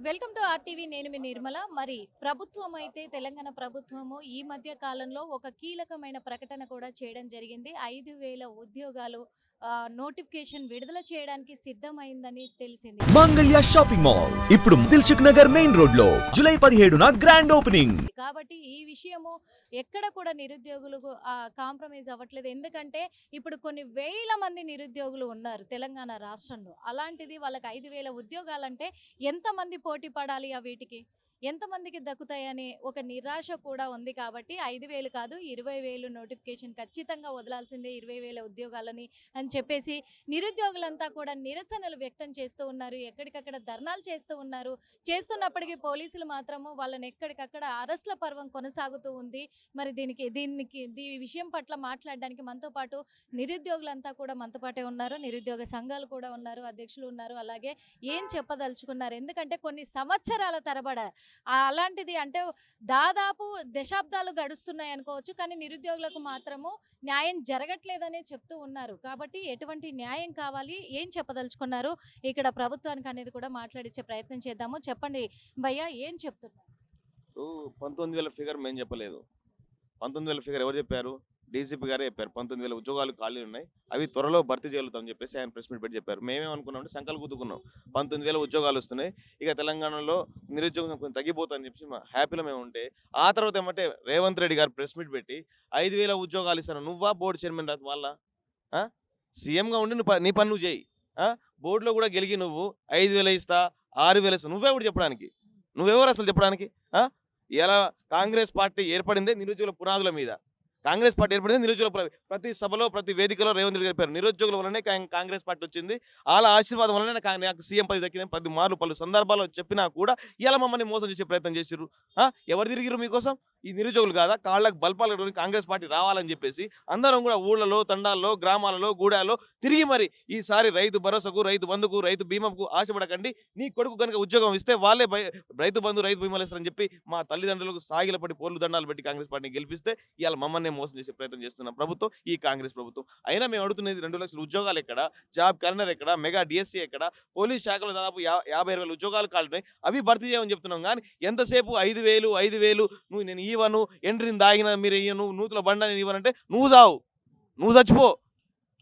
Welcome to RTV. నేను మీ నిర్మల. మరి ప్రభుత్వం అయితే తెలంగాణ ప్రభుత్వము ఈ మధ్య కాలంలో ఒక కీలకమైన ప్రకటన కూడా చేయడం జరిగింది. 5,000 ఉద్యోగాలు నోటిఫికేషన్ విడుదల చేయడానికి సిద్ధమైందని తెలిసింది. మంగళ్య షాపింగ్ మాల్ ఇప్పుడు దిల్సుఖ్ నగర్ మెయిన్ రోడ్ లో జూలై 17న గ్రాండ్ ఓపెనింగ్. కాబట్టి ఈ విషయము ఎక్కడ కూడా నిరుద్యోగులు కాంప్రమైజ్ అవ్వట్లేదు. ఎందుకంటే ఇప్పుడు కొన్ని వేల మంది నిరుద్యోగులు ఉన్నారు తెలంగాణ రాష్ట్రంలో. అలాంటిది వాళ్ళకి 5,000 ఉద్యోగాలంటే ఎంతమంది పోటీ పడాలి వీటికి? ఎంతమందికి దక్కుతాయని ఒక నిరాశ కూడా ఉంది. కాబట్టి 5,000 కాదు 20,000 నోటిఫికేషన్ ఖచ్చితంగా వదలాల్సిందే, 20,000 ఉద్యోగాలని అని చెప్పేసి నిరుద్యోగులంతా కూడా నిరసనలు వ్యక్తం చేస్తూ ఉన్నారు. ఎక్కడికక్కడ ధర్నాలు చేస్తూ ఉన్నారు. చేస్తున్నప్పటికీ పోలీసులు మాత్రము వాళ్ళని ఎక్కడికక్కడ అరెస్ట్ల పర్వం కొనసాగుతూ ఉంది. మరి ఈ విషయం పట్ల మాట్లాడడానికి మనతో పాటు నిరుద్యోగులంతా కూడా మనతో పాటే ఉన్నారు. నిరుద్యోగ సంఘాలు కూడా ఉన్నారు, అధ్యక్షులు ఉన్నారు. అలాగే ఏం చెప్పదలుచుకున్నారు? ఎందుకంటే కొన్ని సంవత్సరాల తరబడ అలాంటిది అంటే దాదాపు దశాబ్దాలు గడుస్తున్నాయి అనుకోవచ్చు. కానీ నిరుద్యోగులకు మాత్రము న్యాయం జరగట్లేదనే చెప్తూ ఉన్నారు. కాబట్టి ఎటువంటి న్యాయం కావాలి, ఏం చెప్పదలుచుకున్నారు ఇక్కడ ప్రభుత్వానికి అనేది కూడా మాట్లాడించే ప్రయత్నం చేద్దాము. చెప్పండి భయ్యా, ఏం చెప్తున్నారు? 19,000 ఫిగర్ మేము చెప్పలేదు. 19,000 ఫిగర్ ఎవరు చెప్పారు? డీజీపీ గారే చెప్పారు. 19,000 ఉద్యోగాలు ఖాళీ ఉన్నాయి, అవి త్వరలో భర్తీ చేయగలుగుతామని చెప్పేసి ఆయన ప్రెస్ మీట్ పెట్టి చెప్పారు. మేమేమనుకున్నాం, సంకల్ గుద్దుకున్నాం. 19,000 ఉద్యోగాలు వస్తున్నాయి, ఇక తెలంగాణలో నిరుద్యోగం కొంచెం తగ్గిపోతుందని చెప్పి హ్యాపీలో మేము ఉంటే, ఆ తర్వాత ఏమంటే రేవంత్ రెడ్డి గారు ప్రెస్ మీట్ పెట్టి 5,000 ఉద్యోగాలు ఇస్తాను. నువ్వా బోర్డు చైర్మన్ రాదు వాళ్ళ? సీఎంగా ఉండి నీ పని నువ్వు చేయి. బోర్డులో కూడా గెలిగి నువ్వు 5,000 ఇస్తా, 6,000 ఇస్తా, నువ్వే కూడా చెప్పడానికి? నువ్వెవరు అసలు చెప్పడానికి? ఇలా కాంగ్రెస్ పార్టీ ఏర్పడిందే నిరుద్యోగుల పునాదుల మీద. కాంగ్రెస్ పార్టీ ఏర్పడింది నిరుద్యోగుల ప్రతి సభలో ప్రతి వేదికలో రేవంత్ రెడ్డి చెప్పారు, నిరుద్యోగుల వల్లనే కాంగ్రెస్ పార్టీ వచ్చింది, వాళ్ళ ఆశీర్వాదం వల్లనే నాకు సీఎం పదవి దక్కిందని 10 మార్లు పలు సందర్భాల్లో చెప్పినా కూడా ఇలా మమ్మల్ని మోసం చేసే ప్రయత్నం చేసిర్రు. ఎవరు తిరిగిరు మీకోసం? ఈ నిరుద్యోగులు కాదా? కాళ్ళకు బల్పాలు కాంగ్రెస్ పార్టీ రావాలని చెప్పేసి అందరం కూడా ఊళ్ళలో, తండాల్లో, గ్రామాలలో, గూడాల్లో తిరిగి మరి ఈసారి రైతు భరోసాకు, రైతు బంధుకు, రైతు బీమాకు ఆశపడకండి, నీ కొడుకు కనుక ఉద్యోగం ఇస్తే వాళ్ళే రైతు బంధు, రైతు బీమాలు ఇస్తారని చెప్పి మా తల్లిదండ్రులకు సాగిలపడి పోర్లు దండాలు పెట్టి కాంగ్రెస్ పార్టీని గెలిపిస్తే ఇవాళ మమ్మల్ని మోసం చేసే ప్రయత్నం చేస్తున్న ప్రభుత్వం ఈ కాంగ్రెస్ ప్రభుత్వం. అయినా మేము అడుగుతున్నది 2 లక్షల ఉద్యోగాలు ఎక్కడ? జాబ్ క్యాలెండర్ ఎక్కడ? మెగా డిఎస్సీ ఎక్కడ? పోలీస్ శాఖలో దాదాపు 50,000 ఉద్యోగాలు కాలున్నాయి, అవి భర్తీ చేయమని చెప్తున్నాం. కానీ ఎంతసేపు 5,000 నేను ఈవను, ఎంట్రీని దాగిన మీరు ఇయ్యను, నూతుల బండ నేను ఇవ్వనంటే నువ్వు చావు, నువ్వు చచ్చిపో.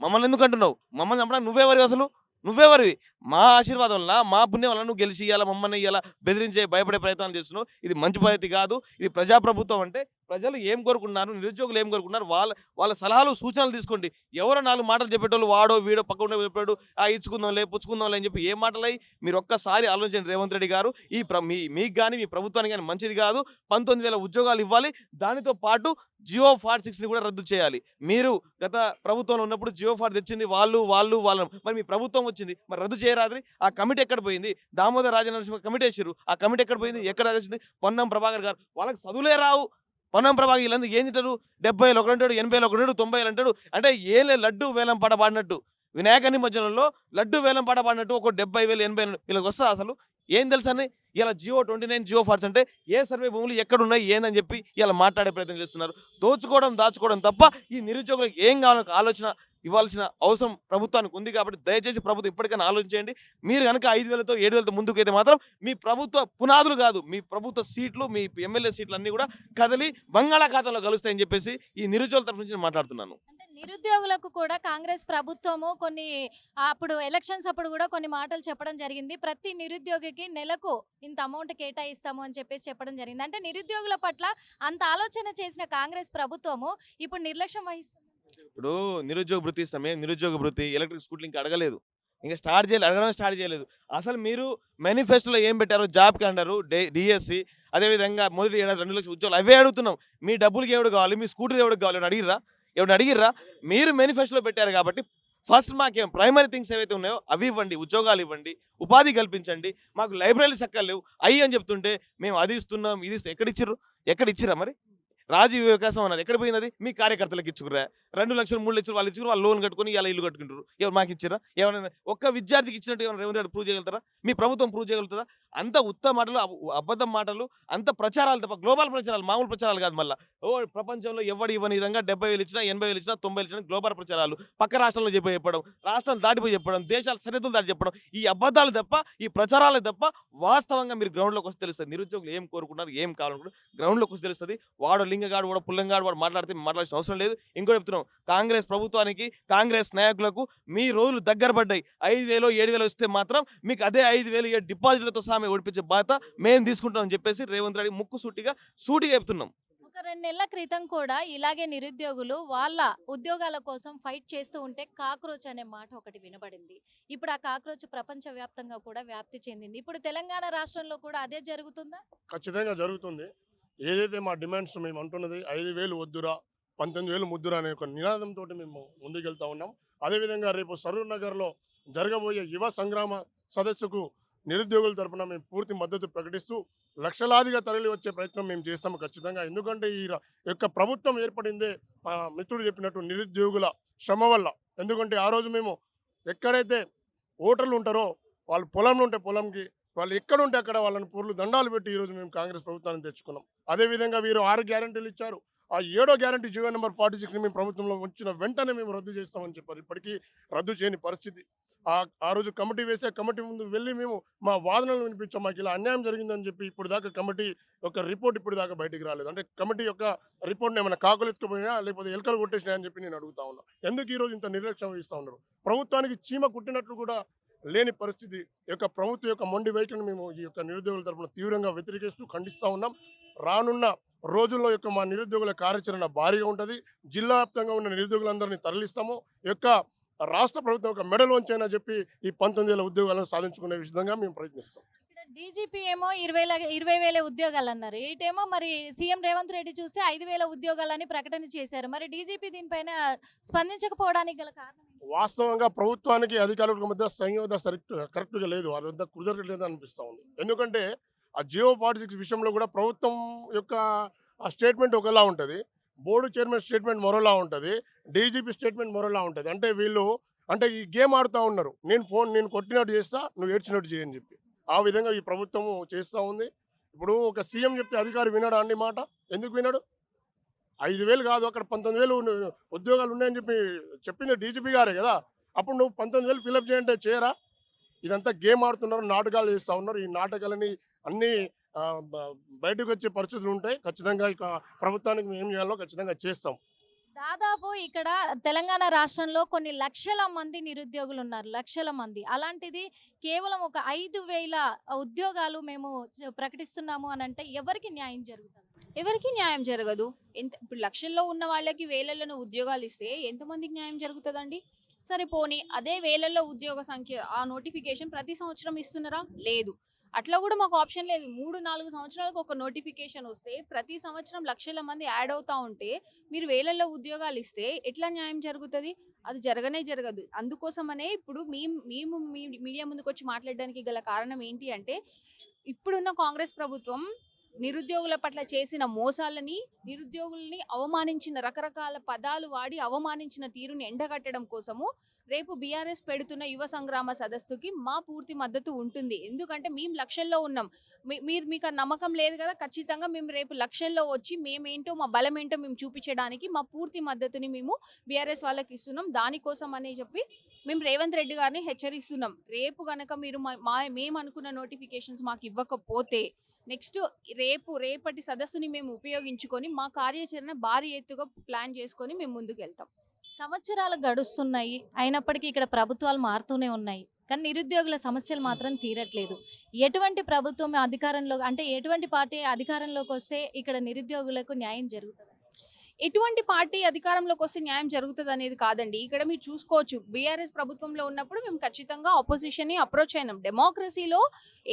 మమ్మల్ని ఎందుకు అంటున్నావు? మమ్మల్ని చంపడానికి నువ్వెవరివి అసలు? నువ్వెవరివి? మా ఆశీర్వాదం వల్ల, మా పుణ్యం వల్ల నువ్వు గెలిచి ఇవ్వాలా మమ్మల్ని ఇలా బెదిరించే, భయపడే ప్రయత్నాలు చేస్తున్నావు. ఇది మంచి పద్ధతి కాదు. ఇది ప్రజాప్రభుత్వం అంటే ప్రజలు ఏం కోరుకున్నారు, నిరుద్యోగులు ఏం కోరుకున్నారు, వాళ్ళ సలహాలు, సూచనలు తీసుకోండి. ఎవరో 4 మాటలు చెప్పేటోళ్ళు, వాడో వీడో పక్కన చెప్పాడు, ఇచ్చుకుందాంలే, పుచ్చుకుందాంలే అని చెప్పి ఏ మాటలై మీరు ఒక్కసారి ఆలోచించండి. రేవంత్ రెడ్డి గారు, మీకు కానీ మీ ప్రభుత్వానికి కానీ మంచిది కాదు. 19,000 ఉద్యోగాలు ఇవ్వాలి, దానితో పాటు జియో 46ని కూడా రద్దు చేయాలి. మీరు గత ప్రభుత్వంలో ఉన్నప్పుడు జియో 4 తెచ్చింది వాళ్ళను, మరి మీ ప్రభుత్వం వచ్చింది, మరి రద్దు చేయరాదని ఆ కమిటీ ఎక్కడ పోయింది? దామోదర్ రాజనరసింహ కమిటీ వేసారు, ఆ కమిటీ ఎక్కడ పోయింది? ఎక్కడ వచ్చింది? పొన్నం ప్రభాకర్ గారు, వాళ్ళకి చదువులే రావు. పొన్నం ప్రభాకర్ వీళ్ళందరూ ఏం తింటారు? 70 ఒకటి అంటాడు, 80 ఒకటి అంటాడు, 90 అంటాడు. అంటే ఏలే లడ్డు వేలం పాట పాడినట్టు, వినాయక నిమజ్జనంలో లడ్డు వేలం పాట పాడినట్టు ఒక 70,000 80,000 వీళ్ళకి వస్తా అసలు? ఏం తెలుసని ఇలా జియో 29 జియో 40 అంటే ఏ సర్వే భూములు ఎక్కడున్నాయి ఏందని చెప్పి ఇలా మాట్లాడే ప్రయత్నం చేస్తున్నారు. దాచుకోవడం తప్ప ఈ నిరుద్యోగులకు ఏం కావాలని ఆలోచన ఇవ్వాల్సిన అవసరం ప్రభుత్వానికి ఉంది. కాబట్టి దయచేసి ప్రభుత్వం ఇప్పటికైనా ఆలోచించండి. మీరు కనుక 5,000తో 7,000తో ముందుకైతే మాత్రం మీ ప్రభుత్వ పునాదులు కాదు, మీ ప్రభుత్వ సీట్లు, మీ ఎమ్మెల్యే సీట్లు అన్నీ కూడా కదిలి బంగాళాఖాతంలో కలుస్తాయని చెప్పేసి ఈ నిరుద్యోగుల తరఫు నుంచి మాట్లాడుతున్నాను. నిరుద్యోగులకు కూడా కాంగ్రెస్ ప్రభుత్వము అప్పుడు ఎలక్షన్స్ అప్పుడు కూడా కొన్ని మాటలు చెప్పడం జరిగింది. ప్రతి నిరుద్యోగికి నెలకు ఇంత అమౌంట్ కేటాయిస్తాము అని చెప్పేసి చెప్పడం జరిగింది. అంటే నిరుద్యోగుల పట్ల అంత ఆలోచన చేసిన కాంగ్రెస్ ప్రభుత్వము ఇప్పుడు నిర్లక్ష్యం వహిస్తుంది. ఇప్పుడు నిరుద్యోగ భృతి ఇస్తామే, నిరుద్యోగ భృతి, ఎలక్ట్రిక్ స్కూటీలు ఇంకా అడగలేదు, ఇంకా అడగడం స్టార్ట్ చేయలేదు. అసలు మీరు మేనిఫెస్టోలో ఏం పెట్టారో? జాబ్ క్యాలెండరు, డిఎస్సి, అదేవిధంగా మొదటి ఏడాది 2 లక్షల ఉద్యోగాలు, అవే అడుగుతున్నాం. మీ డబ్బులకి ఎవడు కావాలి, మీ స్కూటీలు ఎవరికి కావాలి ఎవరు అడిగిర్రా? మీరు మేనిఫెస్టోలో పెట్టారు కాబట్టి ఫస్ట్ మాకేం ప్రైమరీ థింగ్స్ ఏవైతే ఉన్నాయో అవి ఇవ్వండి, ఉద్యోగాలు ఇవ్వండి, ఉపాధి కల్పించండి. మాకు లైబ్రరీలు సక్కలు లేవు అని చెప్తుంటే మేము అది ఇస్తున్నాం, ఇది ఎక్కడ ఇచ్చిర్రా? మరి రాజీవ్ వికాసం అన్నారు, ఎక్కడ పోయింది అది? మీ కార్యకర్తలకు ఇచ్చుకురా, 2 లక్షలు 3 లక్షలు వాళ్ళు ఇచ్చుకుని వాళ్ళు లోన్ కట్టుకొని ఇలా ఇల్లు కట్టుకుంటారు. ఎవరు మాకు ఇచ్చారా? ఎవరైనా ఒక్క విద్యార్థికి ఇచ్చినట్టు ఏమైనా రేవంత్ రెడ్డి ప్రూవ్ చేయగలుగుతారా? మీ ప్రభుత్వం ప్రూవ్ చేయగలుగుతుందా? అంత ఉత్త మాటలు, అబద్ధం మాటలు, అంత ప్రచారాలు తప్ప, గ్లోబల్ ప్రచారాలు, మామూలు ప్రచారాలు కాదు. మళ్ళీ ప్రపంచంలో ఎవడు ఇవ్వని విధంగా 70,000 ఇచ్చినా, 80,000 ఇచ్చినా, 90,000 ఇచ్చినా గ్లోబల్ ప్రచారాలు, పక్క రాష్ట్రంలో చెప్పడం, రాష్ట్రాలు దాటిపోయి చెప్పడం, దేశాల సరిహద్దులు దాటి చెప్పడం, ఈ అబద్ధాలు తప్ప, ఈ ప్రచారాలు తప్ప వాస్తవంగా మీరు గ్రౌండ్లోకి వస్తే తెలుస్తుంది. నిరుద్యోగులు ఏం కోరుకుంటున్నారు, ఏం కావాలనుకుంటున్నారు గ్రౌండ్లోకి వస్తే తెలుస్తుంది. వాడు లింగగాడు, వాడు పుల్లంగాడు, వాడు మాట్లాడితే మాట్లాడాల్సిన అవసరం లేదు. ఇంకో చెప్తున్నాం, కాంగ్రెస్ ప్రభుత్వానికి, కాంగ్రెస్ నాయకులకు మీ రోజులు దగ్గర పడ్డాయి. 5,000 7,000 ఇస్తే మాత్రం మీకు అదే 5,000 డిపాజిట్లతో సహా ఓడిపించే బాధ్యత మేము తీసుకుంటామని చెప్పేసి రేవంత్ రెడ్డి ముక్కు సూటిగా చెప్తున్నాం. ఒక 2 నెలల క్రితం కూడా ఇలాగే నిరుద్యోగులు వాళ్ళ ఉద్యోగాల కోసం ఫైట్ చేస్తూ ఉంటే కాక్రోచ్ అనే మాట ఒకటి వినబడింది. ఇప్పుడు ఆ కాక్రోచ్ ప్రపంచవ్యాప్తంగా కూడా వ్యాప్తి చెందింది. ఇప్పుడు తెలంగాణ రాష్ట్రంలో కూడా అదే జరుగుతుందా? ఖచ్చితంగా జరుగుతుంది. ఏదైతే మా డిమాండ్స్ మేము అంటున్నది 5,000 వద్దురా, 19,000 ముద్దురా అనే ఒక నినాదంతో మేము ముందుకెళ్తా ఉన్నాం. అదేవిధంగా రేపు సరూర్ నగర్లో జరగబోయే యువ సంగ్రామ సదస్సుకు నిరుద్యోగుల తరపున మేము పూర్తి మద్దతు ప్రకటిస్తూ లక్షలాదిగా తరలి వచ్చే ప్రయత్నం మేము చేస్తాము ఖచ్చితంగా. ఎందుకంటే ఈ యొక్క ప్రభుత్వం ఏర్పడిందే మిత్రుడు చెప్పినట్టు నిరుద్యోగుల శ్రమ వల్ల. ఎందుకంటే ఆ రోజు మేము ఎక్కడైతే ఓటర్లు ఉంటారో వాళ్ళు పొలంలో ఉంటే పొలంకి, వాళ్ళు ఎక్కడుంటే అక్కడ వాళ్ళని పూర్లు దండాలు పెట్టి ఈరోజు మేము కాంగ్రెస్ ప్రభుత్వాన్ని తెచ్చుకున్నాం. అదేవిధంగా వీరు 6 గ్యారెంటీలు ఇచ్చారు. ఆ 7వ గ్యారెంటీ జీవో నెంబర్ 46ని మేము ప్రభుత్వంలో వచ్చిన వెంటనే మేము రద్దు చేస్తామని చెప్పారు. ఇప్పటికీ రద్దు చేయని పరిస్థితి. ఆ రోజు కమిటీ వేసే కమిటీ ముందు వెళ్ళి మేము మా వాదనలు వినిపించాం. మాకు ఇలా అన్యాయం జరిగిందని చెప్పి ఇప్పుడు దాకా కమిటీ యొక్క రిపోర్ట్ ఇప్పుడు దాకా బయటికి రాలేదు. అంటే కమిటీ యొక్క రిపోర్ట్ని ఏమైనా కాకులు ఎత్తుకుపోయినా లేకపోతే ఎలకలు కొట్టేసినా అని చెప్పి నేను అడుగుతా ఉన్నా. ఎందుకు ఈరోజు ఇంత నిర్లక్ష్యం వహిస్తూ ఉన్నారు? ప్రభుత్వానికి చీమ కుట్టినట్లు కూడా లేని పరిస్థితి. ఈ యొక్క ప్రభుత్వం యొక్క మొండి వైఖరిని మేము ఈ యొక్క నిరుద్యోగుల తరఫున తీవ్రంగా వ్యతిరేకిస్తూ ఖండిస్తూ ఉన్నాం. రానున్న రోజుల్లో యొక్క మా నిరుద్యోగుల కార్యాచరణ భారీగా ఉంటుంది. జిల్లా వ్యాప్తంగా ఉన్న నిరుద్యోగులందరినీ తరలిస్తాము. ఈ యొక్క రాష్ట్ర ప్రభుత్వం ఒక మెడల్ వంచైనా చెప్పి ఈ 19,000 ఉద్యోగాలను సాధించుకునే విధంగా మేము ప్రయత్నిస్తాం. డీజీపీ ఏమో 20,000 ఉద్యోగాలు అన్నారు. ఇటేమో మరి సీఎం రేవంత్ రెడ్డి చూస్తే 5,000 ఉద్యోగాలని ప్రకటన చేశారు. మరి డీజీపీ దీనిపైన స్పందించకపోవడానికి గల కారణం ఏంటి? వాస్తవంగా ప్రభుత్వానికి అధికారులకు మధ్య సంయోగ కరెక్ట్గా లేదు, వారి వద్ద కుదరట్లేదు అనిపిస్తూ ఉంది. ఎందుకంటే ఆ జియో 46 విషయంలో కూడా ప్రభుత్వం యొక్క ఆ స్టేట్మెంట్ ఒకలా ఉంటుంది, బోర్డు చైర్మన్ స్టేట్మెంట్ మరోలా ఉంటుంది, డీజీపీ స్టేట్మెంట్ మరోలా ఉంటుంది. అంటే వీళ్ళు ఈ గేమ్ ఆడుతూ ఉన్నారు. నేను కొట్టినట్టు చేస్తా, నువ్వు ఏడ్చినట్టు చేయని చెప్పి ఆ విధంగా ఈ ప్రభుత్వం చేస్తూ ఉంది. ఇప్పుడు ఒక సీఎం చెప్తే అధికారి వినడా అండి మాట? ఎందుకు వినడు? 5,000 కాదు, అక్కడ 19,000 ఉద్యోగాలు ఉన్నాయని చెప్పి చెప్పింది డీజీపీ గారే కదా. అప్పుడు నువ్వు 19,000 ఫిలప్ చేయంటే చేయరా? ఇదంతా గేమ్ ఆడుతున్నారు, నాటకాలు చేస్తూ ఉన్నారు. ఈ నాటకాలని అన్నీ బయటకు వచ్చే పరిస్థితులు ఉంటాయి. ఖచ్చితంగా ఇక ప్రభుత్వానికి మేము ఏం చేయాలో ఖచ్చితంగా చేస్తాం. దాదాపు ఇక్కడ తెలంగాణ రాష్ట్రంలో కొన్ని లక్షల మంది నిరుద్యోగులు ఉన్నారు, లక్షల మంది. అలాంటిది కేవలం ఒక 5,000 ఉద్యోగాలు మేము ప్రకటిస్తున్నాము అని అంటే ఎవరికి న్యాయం జరుగుతుంది? ఎవరికి న్యాయం జరగదు. ఇప్పుడు లక్షల్లో ఉన్న వాళ్ళకి వేలల్లో ఉద్యోగాలు ఇస్తే ఎంతమందికి న్యాయం జరుగుతుందండి? సరే పోనీ అదే వేలల్లో ఉద్యోగ సంఖ్య ఆ నోటిఫికేషన్ ప్రతి సంవత్సరం ఇస్తున్నారా? లేదు. అట్లా కూడా మాకు ఆప్షన్ లేదు. 3-4 సంవత్సరాలకు ఒక నోటిఫికేషన్ వస్తే ప్రతి సంవత్సరం లక్షల మంది యాడ్ అవుతా ఉంటే మీరు వేలల్లో ఉద్యోగాలు ఇస్తే ఎట్లా న్యాయం జరుగుతుంది? అది జరగదు. అందుకోసమనే ఇప్పుడు మేము మీడియా ముందుకు వచ్చి మాట్లాడడానికి గల కారణం ఏంటి అంటే, ఇప్పుడున్న కాంగ్రెస్ ప్రభుత్వం నిరుద్యోగుల పట్ల చేసిన మోసాలని, నిరుద్యోగుల్ని అవమానించిన రకరకాల పదాలు వాడి అవమానించిన తీరుని ఎండగట్టడం కోసము రేపు బీఆర్ఎస్ పెడుతున్న యువ సంగ్రామ సదస్సుకి మా పూర్తి మద్దతు ఉంటుంది. ఎందుకంటే మేము లక్షల్లో ఉన్నాం. మీకు ఆ నమ్మకం లేదు కదా, ఖచ్చితంగా మేము రేపు లక్షల్లో వచ్చి మేమేంటో మా బలం ఏంటో మేము చూపించడానికి మా పూర్తి మద్దతుని మేము బీఆర్ఎస్ వాళ్ళకి ఇస్తున్నాం. దానికోసం అని చెప్పి మేము రేవంత్ రెడ్డి గారిని హెచ్చరిస్తున్నాం. రేపు కనుక మీరు మేము అనుకున్న నోటిఫికేషన్స్ మాకు ఇవ్వకపోతే నెక్స్ట్ రేపటి సదస్సుని మేము ఉపయోగించుకొని మా కార్యాచరణ భారీ ఎత్తుగా ప్లాన్ చేసుకొని మేము ముందుకు వెళ్తాం. సంవత్సరాలు గడుస్తున్నాయి, అయినప్పటికీ ఇక్కడ ప్రభుత్వాలు మారుతూనే ఉన్నాయి, కానీ నిరుద్యోగుల సమస్యలు మాత్రం తీరట్లేదు. ఎటువంటి ప్రభుత్వం అధికారంలో అంటే ఎటువంటి పార్టీ అధికారంలోకి వస్తే ఇక్కడ నిరుద్యోగులకు న్యాయం జరుగుతుంది? ఎటువంటి పార్టీ అధికారంలోకి వస్తే న్యాయం జరుగుతుంది అనేది కాదండి. ఇక్కడ మీరు చూసుకోవచ్చు, బీఆర్ఎస్ ప్రభుత్వంలో ఉన్నప్పుడు మేము ఖచ్చితంగా ఆపోజిషన్ని అప్రోచ్ అయినాం. డెమోక్రసీలో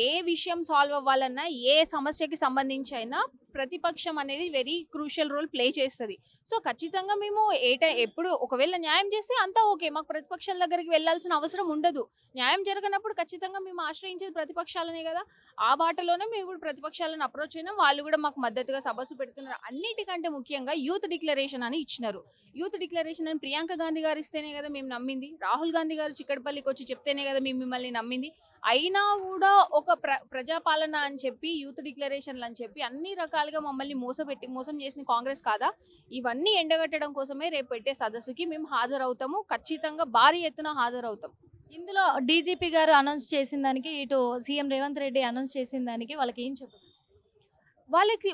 ఏ విషయం సాల్వ్ అవ్వాలన్నా, ఏ సమస్యకి సంబంధించి అయినా ప్రతిపక్షం అనేది వెరీ క్రూషియల్ రోల్ ప్లే చేస్తుంది. సో ఖచ్చితంగా మేము ఎప్పుడు ఒకవేళ న్యాయం చేస్తే అంతా ఓకే, మాకు ప్రతిపక్షాల దగ్గరికి వెళ్ళాల్సిన అవసరం ఉండదు. న్యాయం జరగనప్పుడు ఖచ్చితంగా మేము ఆశ్రయించేది ప్రతిపక్షాలనే కదా. ఆ బాటలోనే మేము ఇప్పుడు ప్రతిపక్షాలను అప్రోచ్ అయినాం. వాళ్ళు కూడా మాకు మద్దతుగా సభసు పెడుతున్నారు. అన్నిటికంటే ముఖ్యంగా యూత్ డిక్లరేషన్ అని ఇచ్చినారు. యూత్ డిక్లరేషన్ అని ప్రియాంక గాంధీ గారు ఇస్తేనే కదా మేము నమ్మింది. రాహుల్ గాంధీ గారు చిక్కడపల్లికి వచ్చి చెప్తేనే కదా మేము మిమ్మల్ని నమ్మింది. అయినా కూడా ఒక ప్రజాపాలన అని చెప్పి యూత్ డిక్లరేషన్లు అని చెప్పి అన్ని రకాలుగా మమ్మల్ని మోసం చేసిన కాంగ్రెస్ కాదా? ఇవన్నీ ఎండగట్టడం కోసమే రేపు పెట్టే సదస్సుకి మేము హాజరవుతాము. ఖచ్చితంగా భారీ ఎత్తున హాజరవుతాం. ఇందులో డీజీపీ గారు అనౌన్స్ చేసిన దానికి, ఇటు సీఎం రేవంత్ రెడ్డి అనౌన్స్ చేసిన దానికి వాళ్ళకి ఏం చెప్పారు?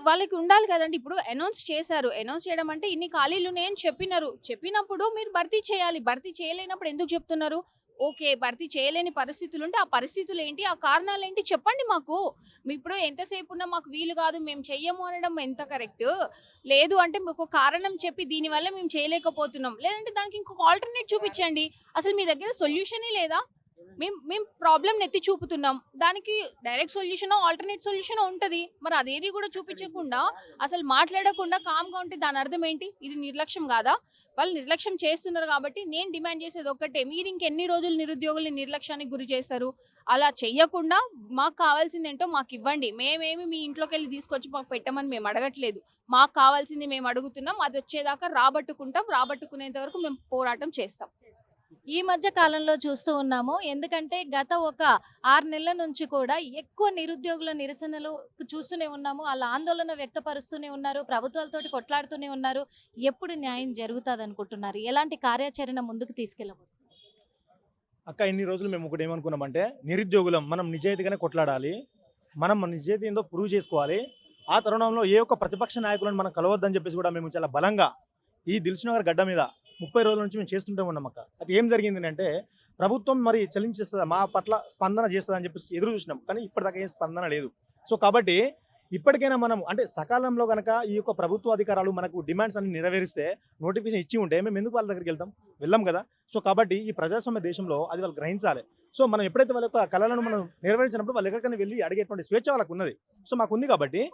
వాళ్ళకి ఉండాలి కదండి. ఇప్పుడు అనౌన్స్ చేశారు. అనౌన్స్ చేయడం అంటే ఇన్ని ఖాళీలు ఉన్నాయని చెప్పినప్పుడు మీరు భర్తీ చేయాలి. భర్తీ చేయలేనప్పుడు ఎందుకు చెప్తున్నారు? ఓకే, భర్తీ చేయలేని పరిస్థితులు ఉంటే ఆ పరిస్థితులు ఏంటి, ఆ కారణాలు ఏంటి చెప్పండి మాకు. ఇప్పుడు ఎంతసేపు ఉన్నా మాకు వీలు కాదు, మేము చెయ్యము అనడం ఎంత కరెక్ట్? లేదు అంటే మీకు కారణం చెప్పి దీనివల్ల మేము చేయలేకపోతున్నాం, లేదంటే దానికి ఇంకొక ఆల్టర్నేట్ చూపించండి. అసలు మీ దగ్గర సొల్యూషనే లేదా? మేము ప్రాబ్లం ఎత్తి చూపుతున్నాం, దానికి డైరెక్ట్ సొల్యూషన్ ఆల్టర్నేట్ సొల్యూషన్ ఉంటుంది. మరి అదేది కూడా చూపించకుండా అసలు మాట్లాడకుండా కామ్గా ఉంటే దాని అర్థం ఏంటి? ఇది నిర్లక్ష్యం కాదా? వాళ్ళు నిర్లక్ష్యం చేస్తున్నారు కాబట్టి నేను డిమాండ్ చేసేది ఒక్కటే, మీరు ఇంకెన్ని రోజులు నిరుద్యోగుల్ని నిర్లక్ష్యానికి గురి చేస్తారు? అలా చెయ్యకుండా మాకు కావాల్సింది ఏంటో మాకు ఇవ్వండి. మేమేమి మీ ఇంట్లోకి వెళ్ళి తీసుకొచ్చి మాకు పెట్టమని మేము అడగట్లేదు. మాకు కావాల్సింది మేము అడుగుతున్నాం. అది వచ్చేదాకా రాబట్టుకుంటాం. రాబట్టుకునేంత వరకు మేము పోరాటం చేస్తాం. ఈ మధ్య కాలంలో చూస్తూ ఉన్నాము. ఎందుకంటే గత ఒక 6 నెలల నుంచి కూడా ఎక్కువ నిరుద్యోగుల నిరసనలు చూస్తూనే ఉన్నాము. వాళ్ళ ఆందోళన వ్యక్తపరుస్తూనే ఉన్నారు. ప్రభుత్వాలతోటి కొట్లాడుతూనే ఉన్నారు. ఎప్పుడు న్యాయం జరుగుతుంది అనుకుంటున్నారు? ఎలాంటి కార్యాచరణ ముందుకు తీసుకెళ్ళబోతున్నారు? అక్క, ఇన్ని రోజులు మేము ఒకటి ఏమనుకున్నామంటే, నిరుద్యోగులం మనం నిజాయితీగానే కొట్లాడాలి, మనం మన నిజాయితీ ఏందో ప్రూవ్ చేసుకోవాలి. ఆ తరుణంలో ఏ ఒక్క ప్రతిపక్ష నాయకులను మనం కలవద్దని చెప్పేసి కూడా మేము చాలా బలంగా ఈ దిల్సుఖ్నగర్ గడ్డ మీద 30 రోజుల నుంచి మేము చేస్తుంటే ఉన్నాం అక్క. అది ఏం జరిగింది అంటే, ప్రభుత్వం మరి చలించేస్తుందా, మా పట్ల స్పందన చేస్తుందా అని చెప్పేసి ఎదురు చూసినాం. కానీ ఇప్పటిదాకా ఏం స్పందన లేదు. సో కాబట్టి ఇప్పటికైనా మనం అంటే సకాలంలో కనుక ఈ యొక్క ప్రభుత్వ అధికారులు మనకు డిమాండ్స్ అన్ని నెరవేరిస్తే, నోటిఫికేషన్ ఇచ్చి ఉంటే మేము ఎందుకు వాళ్ళ దగ్గరికి వెళ్ళాం కదా. సో కాబట్టి ఈ ప్రజాస్వామ్య దేశంలో అది వాళ్ళు గ్రహించాలి. సో మనం ఎప్పుడైతే వాళ్ళ యొక్క కళలను మనం నెరవేర్చినప్పుడు వాళ్ళు ఎక్కడికైనా వెళ్ళి అడిగేటువంటి స్వేచ్ఛ వాళ్ళకు ఉన్నది. సో మాకు ఉంది కాబట్టి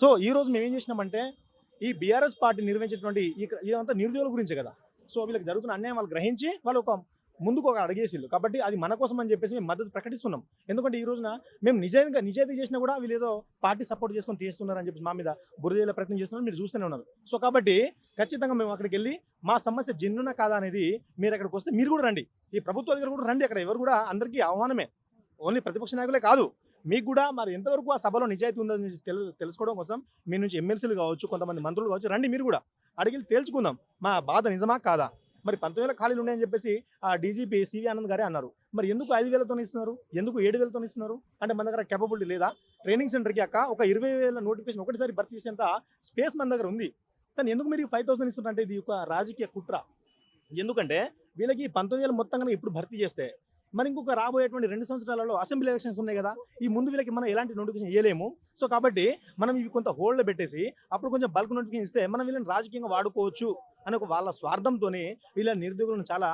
సో ఈ రోజు మేము ఏం చేసినామంటే, ఈ బీఆర్ఎస్ పార్టీ నిర్వహించేటువంటి ఇదంతా నిరుద్యోగుల గురించే కదా. సో వీళ్ళకి జరుగుతున్న అన్యాయం వాళ్ళు గ్రహించి వాళ్ళు ముందుకు ఒక అడిగేసిళ్ళు. కాబట్టి అది మన కోసం అని చెప్పేసి మేము మద్దతు ప్రకటిస్తున్నాం. ఎందుకంటే ఈ రోజున మేము నిజాయితీ చేసినా కూడా వీళ్ళు ఏదో పార్టీ సపోర్ట్ చేసుకొని తీస్తున్నారని చెప్పి మా మీద బురదేల ప్రయత్నం చేస్తున్నారు. మీరు చూస్తూనే ఉన్నారు. సో కాబట్టి ఖచ్చితంగా మేము అక్కడికి వెళ్ళి మా సమస్య జెన్యునా కాదా అనేది, మీరు అక్కడికి వస్తే మీరు కూడా రండి, ఈ ప్రభుత్వ అధికారులు కూడా రండి. అక్కడ ఎవరు కూడా అందరికీ ఆహ్వానమే, ఓన్లీ ప్రతిపక్ష నాయకులే కాదు. మీకు కూడా మరి ఎంతవరకు ఆ సభలో నిజాయితీ ఉందని తెలుసుకోవడం కోసం మీ నుంచి ఎమ్మెల్సీలు కావచ్చు, కొంతమంది మంత్రులు కావచ్చు, రండి మీరు కూడా అడిగి తేల్చుకుందాం మా బాధ నిజమా కాదా. మరి 19,000 ఖాళీలు ఉన్నాయని చెప్పేసి ఆ డీజీపీ సివి ఆనంద్ గారే అన్నారు. మరి ఎందుకు 5,000తో ఇస్తున్నారు, ఎందుకు 7,000తో ఇస్తున్నారు అంటే మన దగ్గర కేపబిలిటీ లేదా? ట్రైనింగ్ సెంటర్కి అక్క ఒక 20,000 నోటిఫికేషన్ ఒకటిసారి భర్తీ చేసేంత స్పేస్ మన దగ్గర ఉంది. కానీ ఎందుకు మీరు 5,000 ఇస్తున్నారంటే ఇది ఒక రాజకీయ కుట్ర. ఎందుకంటే వీళ్ళకి 19,000 మొత్తంగా ఇప్పుడు భర్తీ చేస్తే మరి ఇంకొక రాబోయేటువంటి 2 సంవత్సరాలలో అసెంబ్లీ ఎలక్షన్స్ ఉన్నాయి కదా. ఈ ముందు వీళ్ళకి మనం ఎలాంటి నోటిఫికేషన్ ఇవ్వలేము. సో కాబట్టి మనం ఇవి కొంత హోల్డ్లో పెట్టేసి అప్పుడు కొంచెం బల్క్ నోటిఫికేషన్ ఇస్తే మనం వీళ్ళని రాజకీయంగా వాడుకోవచ్చు అని ఒక వాళ్ళ స్వార్థంతోనే వీళ్ళ నిరుద్యోగులను చాలా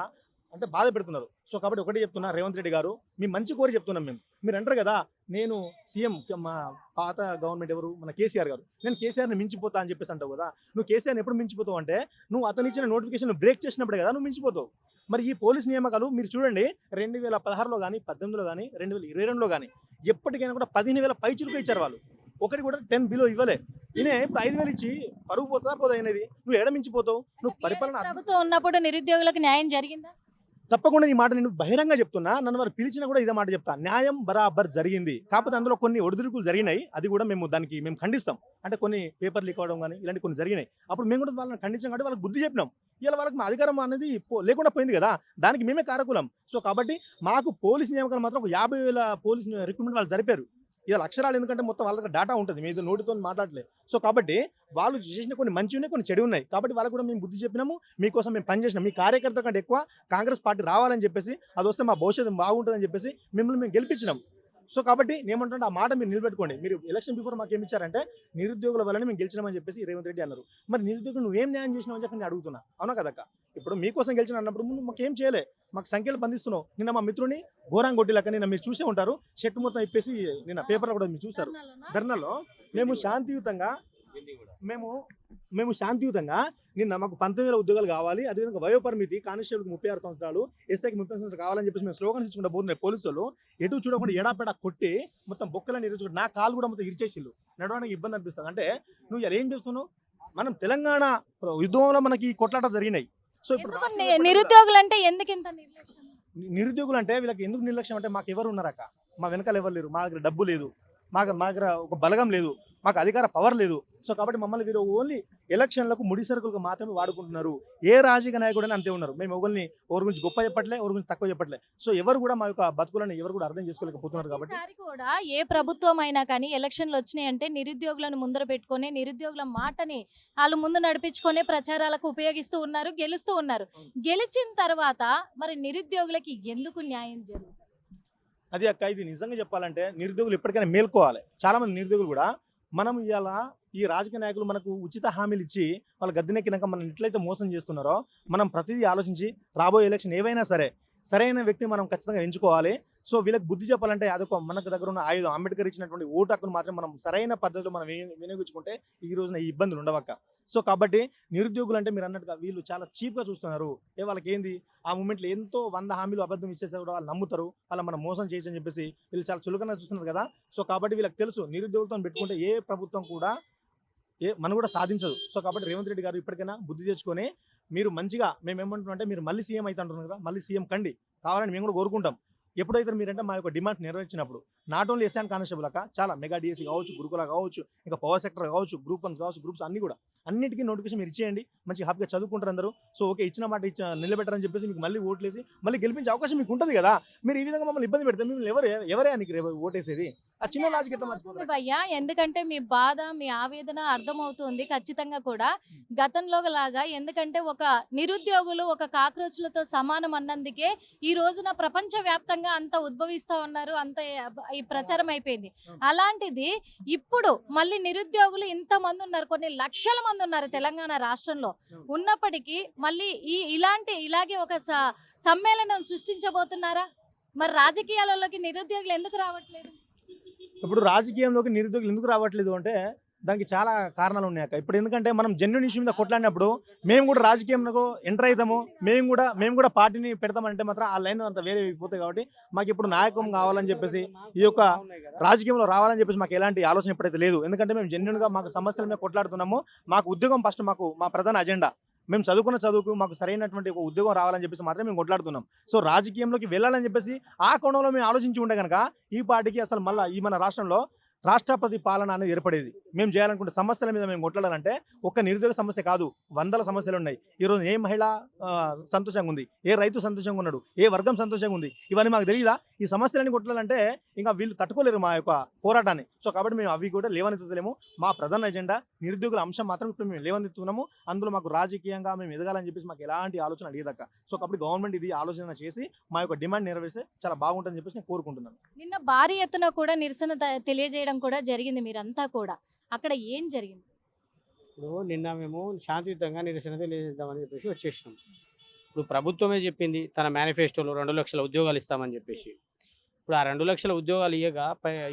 అంటే బాధ పెడుతున్నారు. సో కాబట్టి ఒకటి చెప్తున్నా, రేవంత్ రెడ్డి గారు మీ మంచి కోరి చెప్తున్నాం. మీరు అంటారు కదా, నేను సీఎం మా పాత గవర్నమెంట్ ఎవరు మన కేసీఆర్ గారు, నేను కేసీఆర్ని మించిపోతా అని చెప్పేసి అంటావు కదా. నువ్వు కేసీఆర్ని ఎప్పుడు మించిపోతావు అంటే, నువ్వు అతను ఇచ్చిన నోటిఫికేషన్ బ్రేక్ చేసినప్పుడే కదా నువ్వు మించిపోతావు. మరి ఈ పోలీస్ నియామకాలు మీరు చూడండి, 2016లో కానీ 18లో కానీ 2022లో కానీ ఎప్పటికైనా కూడా 15,000 పైచులుగా ఇచ్చారు వాళ్ళు. ఒకటి కూడా 10 బిలో ఇవ్వలే. ఈయన ఇప్పుడు 5,000 ఇచ్చి పరుగు పోదా అనేది, నువ్వు ఎడమించిపోతావు. నువ్వు పరిపాలన ప్రభుత్వం ఉన్నప్పుడు నిరుద్యోగులకు న్యాయం జరిగిందా? తప్పకుండా ఈ మాట నేను బహిరంగ చెప్తున్నా. నన్ను వారు పిలిచినా కూడా ఇదే మాట చెప్తా, న్యాయం బరాబర్ జరిగింది. కాకపోతే అందులో కొన్ని ఒడిదుడుకులు జరిగినాయి. అది కూడా మేము ఖండిస్తాం. అంటే కొన్ని పేపర్ లీక్ అవడం కానీ ఇలాంటి కొన్ని జరిగినాయి. అప్పుడు మేము కూడా వాళ్ళని ఖండించాం కాబట్టి వాళ్ళకి బుద్ధి చెప్పినాం. ఇలా వాళ్ళకి మా అధికారం అనేది లేకుండా పోయింది కదా, దానికి మేమే కారకులం. సో కాబట్టి మాకు పోలీస్ నియామకాలు మాత్రం ఒక 50,000 పోలీస్ రిక్రూట్మెంట్ వాళ్ళు జరిపారు. ఇలా అక్షరాలు, ఎందుకంటే మొత్తం వాళ్ళ దగ్గర డేటా ఉంటుంది, మీద నోటితో మాట్లాడలేదు. సో కాబట్టి వాళ్ళు చేసిన కొన్ని మంచి ఉన్నాయి, కొన్ని చెడు ఉన్నాయి. కాబట్టి వాళ్ళకు కూడా మేము బుద్ధి చెప్పినాము. మీకోసం మేము పనిచేసినాం. మీ కార్యకర్త కంటే ఎక్కువ కాంగ్రెస్ పార్టీ రావాలని చెప్పేసి, అది వస్తే మా భవిష్యత్తు బాగుంటుందని చెప్పేసి మిమ్మల్ని మేము గెలిపించినాం. సో కాబట్టి నేమంటుంటే ఆ మాట మీరు నిలబెట్టుకోండి. మీరు ఎలక్షన్ బిఫోర్ మాకు ఏమి ఇచ్చారంటే, నిరుద్యోగుల వల్లనే మేము గెలిచినామని చెప్పేసి రేవంత్ రెడ్డి అన్నారు. మరి నిరుద్యోగులు నువ్వేం న్యాయం చేసినావు అని చెప్పి నేను అడుగుతున్నా. అవునా కదక్క? ఇప్పుడు మీకోసం గెలిచిన అన్నప్పుడు ముందు మాకు ఏం చేయలే, మాకు సంఖ్యలు బంధిస్తున్నావు. నిన్న మా మిత్రుని ఘోరాంగ్ కొట్టిలాక నిన్న మీరు చూసే ఉంటారు, షర్ట్ మొత్తం ఇప్పేసి నిన్న పేపర్లో కూడా మీరు చూస్తారు. ధర్నాలో మేము శాంతియుతంగా మేము శాంతియుతంగా నిన్న మాకు 19,000 ఉద్యోగాలు కావాలి, అదేవిధంగా వయోపరిమితి కానిస్టేబుల్కి 36 సంవత్సరాలు, ఎస్ఐకి 30 సంవత్సరాలు కావాలని చెప్పేసి మేము స్లోగన్స్ ఇచ్చుకుంటూ పోతున్నాయి. పోలీసులు ఎటు చూడకుండా ఎడాపెడా కొట్టి మొత్తం బొక్కలని ఇరుచుకుంటే నా కాలు కూడా మొత్తం ఇరిచేసిల్లు, నడవడానికి ఇబ్బంది అనిపిస్తుంది. అంటే నువ్వు ఇలా ఏం చేస్తున్నావు? మనం తెలంగాణ యుద్ధంలో మనకి కొట్లాట జరిగినాయి. సో ఇప్పుడు ఎందుకు నిరుద్యోగులు అంటే ఎందుకు ఇంత నిర్లక్ష్యం? నిరుద్యోగులు అంటే వీళ్ళకి ఎందుకు నిర్లక్ష్యం అంటే, మాకు ఎవరు ఉన్నారక్క, మా వెనకాల ఎవరు లేరు, మా దగ్గర డబ్బు లేదు, మా దగ్గర ఒక బలగం లేదు, మాకు అధికార పవర్ లేదు. సో కాబట్టి మమ్మల్ని వీరు ఓన్లీ ఎలక్షన్లకు ముడి సరుకులకు మాత్రమే వాడుకుంటున్నారు. ఏ రాజకీయ నాయకుడైనా అంతే ఉన్నారు. మేము ఎవరిని ఎవరి గురించి గొప్ప చెప్పట్లే, ఎవరి గురించి తక్కువ చెప్పట్లే. సో ఎవరు కూడా మా యొక్క బతుకులను ఎవరు కూడా అర్థం చేసుకోలేకపోతున్నారు. కాబట్టి ఈసారి కూడా ఏ ప్రభుత్వం అయినా కానీ ఎలక్షన్లు వచ్చినాయంటే నిరుద్యోగులను ముందర పెట్టుకొని నిరుద్యోగుల మాటని వాళ్ళు ముందు నడిపించుకొని ప్రచారాలకు ఉపయోగిస్తూ ఉన్నారు, గెలుస్తూ ఉన్నారు. గెలిచిన తర్వాత మరి నిరుద్యోగులకి ఎందుకు న్యాయం జరుగుతుంది? అది అక్క, ఇది నిజంగా చెప్పాలంటే నిరుద్యోగులు ఎప్పటికైనా మేల్కోవాలి. చాలా మంది నిరుద్యోగులు కూడా మనం ఇవాళ ఈ రాజకీయ నాయకులు మనకు ఉచిత హామీలు ఇచ్చి వాళ్ళ గద్దెనెక్కినాక మనం ఎట్లయితే మోసం చేస్తున్నారో, మనం ప్రతిదీ ఆలోచించి రాబోయే ఎలక్షన్ ఏవైనా సరే సరైన వ్యక్తిని మనం ఖచ్చితంగా ఎంచుకోవాలి. సో వీళ్ళకి బుద్ధి చెప్పాలంటే అదొక మనకు దగ్గర ఉన్న ఆయుధం. అంబేద్కర్ ఇచ్చినటువంటి ఓటు హక్కును మాత్రం మనం సరైన పద్ధతిలో మనం వినియోగించుకుంటే ఈ రోజున ఈ ఇబ్బందులు ఉండవక్క. సో కాబట్టి నిరుద్యోగులు అంటే మీరు అన్నట్టుగా వీళ్ళు చాలా చీప్గా చూస్తున్నారు. వాళ్ళకి ఏంది ఆ మూమెంట్లో ఎంతో 100 హామీలు అబద్ధం ఇచ్చేసా కూడా వాళ్ళు నమ్ముతారు, వాళ్ళ మనం మోసం చేయొచ్చు అని చెప్పేసి వీళ్ళు చాలా చులకనగా చూస్తున్నారు కదా. సో కాబట్టి వీళ్ళకి తెలుసు నిరుద్యోగులతో పెట్టుకుంటే ఏ ప్రభుత్వం కూడా మనం కూడా సాధించదు. సో కాబట్టి రేవంత్ రెడ్డి గారు ఇప్పటికైనా బుద్ధి తెచ్చుకొని మీరు మంచిగా, మేము ఏమంటున్నాం అంటే మీరు మళ్ళీ సీఎం అయితే అంటున్నారు కదా, మళ్ళీ సీఎం కండి, కావాలని మేము కూడా కోరుకుంటాం. ఎప్పుడైతే మీరంటే మా యొక్క డిమాండ్ నెరవేర్చినప్పుడు నాట్ ఓన్లీ ఎస్ఐన్ కానిస్టేబుల్ అక్క, చాలా మెగా డిఎస్సీ కావచ్చు, గురుకుల కావచ్చు, ఇంకా పవర్ సెక్టర్ కావచ్చు, గ్రూప్ 1 కావచ్చు, గ్రూప్స్ అన్ని కూడా అన్నిటికీ నోటిఫికేషన్ మీరు ఇచ్చేయండి. మంచి హ్యాపీగా చదువుకుంటారు అందరూ. సో ఓకే, ఇచ్చిన మాట నిలబెట్టారని చెప్పేసి మీకు మళ్ళీ ఓట్లేసి మళ్ళీ గెలిపించే అవకాశం మీకు ఉంటుంది కదా. మీరు ఈ విధంగా మమ్మల్ని ఇబ్బంది పెడితే మిమ్మల్ని ఎవరే నీకు ఓటేసేది? ఆ చిన్న లాజిక్ ఎట్లా మర్చిపోతారు భయ్యా, ఎందుకంటే మీ బాధ మీ ఆవేదన అర్థమవుతుంది ఖచ్చితంగా కూడా గతంలో లాగా. ఎందుకంటే ఒక నిరుద్యోగులు ఒక కాక్రోచ్లతో సమానం అన్నందుకే ఈ రోజున ప్రపంచ వ్యాప్తంగా అంత ఉద్భవిస్తా ఉన్నారు, అంత ఈ ప్రచారం అయిపోయింది. అలాంటిది ఇప్పుడు మళ్ళీ నిరుద్యోగులు ఇంతమంది ఉన్నారు, కొన్ని లక్షల మంది ఉన్నారు తెలంగాణ రాష్ట్రంలో. ఉన్నప్పటికీ మళ్ళీ ఇలాగే ఒక సమ్మేళనం సృష్టించబోతున్నారా? మరి రాజకీయాలలోకి నిరుద్యోగులు ఎందుకు రావట్లేదు? ఇప్పుడు రాజకీయంలోకి నిరుద్యోగులు ఎందుకు రావట్లేదు అంటే దానికి చాలా కారణాలు ఉన్నాయి అక్క. ఇప్పుడు ఎందుకంటే మనం జెన్యున్ ఇష్యూ మీద కొట్లాడినప్పుడు మేము కూడా రాజకీయంలో ఎంటర్ అవుతాము, మేము కూడా పార్టీని పెడతామంటే మాత్రం ఆ లైన్ అంతా వేరే అయిపోతాయి. కాబట్టి మాకు ఇప్పుడు నాయకం కావాలని చెప్పేసి ఈ యొక్క రాజకీయంలో రావాలని చెప్పేసి మాకు ఎలాంటి ఆలోచన ఎప్పుడైతే లేదు. ఎందుకంటే మేము జెన్యున్గా మాకు సమస్యల మీద కొట్లాడుతున్నాము. మాకు ఉద్యోగం ఫస్ట్, మా ప్రధాన అజెండా. మేము చదువుకున్న చదువుకు మాకు సరైనటువంటి ఒక ఉద్యోగం రావాలని చెప్పేసి మాత్రమే మేము కొట్లాడుతున్నాం. సో రాజకీయంలోకి వెళ్ళాలని చెప్పేసి ఆ కోణంలో మేము ఆలోచించి ఉంటే కనుక ఈ పార్టీకి అసలు మళ్ళీ ఈ మన రాష్ట్రంలో రాష్ట్రపతి పాలన అనేది ఏర్పడేది. మేము చేయాలనుకుంటే సమస్యల మీద మేము కొట్లాడాలంటే ఒక్క నిరుద్యోగ సమస్య కాదు, 100 సమస్యలు ఉన్నాయి. ఈరోజు ఏ మహిళ సంతోషంగా ఉంది, ఏ రైతు సంతోషంగా ఉన్నాడు, ఏ వర్గం సంతోషంగా ఉంది, ఇవన్నీ మాకు తెలియదా? ఈ సమస్యలన్నీ కొట్లాడాలంటే ఇంకా వీళ్ళు తట్టుకోలేరు మా యొక్క పోరాటాన్ని. సో కాబట్టి మేము అవి కూడా లేవనెత్తలేము. మా ప్రధాన ఎజెండా నిరుద్యోగుల అంశం మాత్రం ఇప్పుడు మేము లేవనెత్తున్నాము. అందులో మాకు రాజకీయంగా మేము ఎదగాలని చెప్పేసి మాకు ఎలాంటి ఆలోచన లేదక్క. సో కాబట్టి గవర్నమెంట్ ఇది ఆలోచన చేసి మా యొక్క డిమాండ్ నెరవేరిస్తే చాలా బాగుంటుందని చెప్పేసి నేను కోరుకుంటున్నాను. నిన్న భారీ ఎత్తున కూడా నిరసన తెలియజేయడం కూడా జరిగింది మీరంతా కూడా. అక్కడ ఏం జరిగింది? ఇప్పుడు నిన్న మేము శాంతియుతంగా నిరసన తెలియజేద్దామని చెప్పేసి వచ్చేసినాం. ఇప్పుడు ప్రభుత్వమే చెప్పింది తన మేనిఫెస్టోలో 2 లక్షల ఉద్యోగాలు ఇస్తామని చెప్పేసి. ఇప్పుడు ఆ 2 లక్షల ఉద్యోగాలు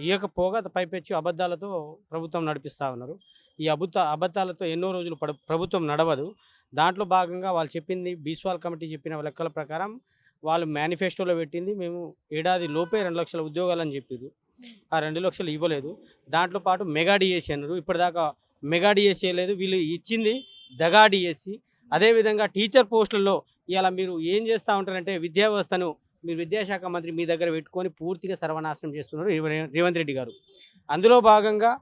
ఇవ్వకపోగా పైపెచ్చి అబద్ధాలతో ప్రభుత్వం నడిపిస్తూ ఉన్నారు. ఈ అబద్ధాలతో ఎన్నో రోజులు ప్రభుత్వం నడవదు. దాంట్లో భాగంగా వాళ్ళు చెప్పింది బీస్వాల్ కమిటీ చెప్పిన లెక్కల ప్రకారం వాళ్ళు మేనిఫెస్టోలో పెట్టింది మేము ఏడాది లోపే 2 లక్షల ఉద్యోగాలు అని చెప్పారు. ఆ 2 లక్షలు ఇవ్వలేదు. దాంట్లో పాటు మెగా డిఎస్సీ అన్నారు. ఇప్పటిదాకా మెగా డిఎస్సీ లేదు, వీళ్ళు ఇచ్చింది దగా డిఎస్సీ. అదేవిధంగా టీచర్ పోస్టులలో ఇలా మీరు ఏం చేస్తూ ఉంటారంటే విద్యా వ్యవస్థను మీరు విద్యాశాఖ మంత్రి మీ దగ్గర పెట్టుకొని పూర్తిగా సర్వనాశనం చేస్తున్నారు రేవంత్ రెడ్డి గారు. అందులో భాగంగా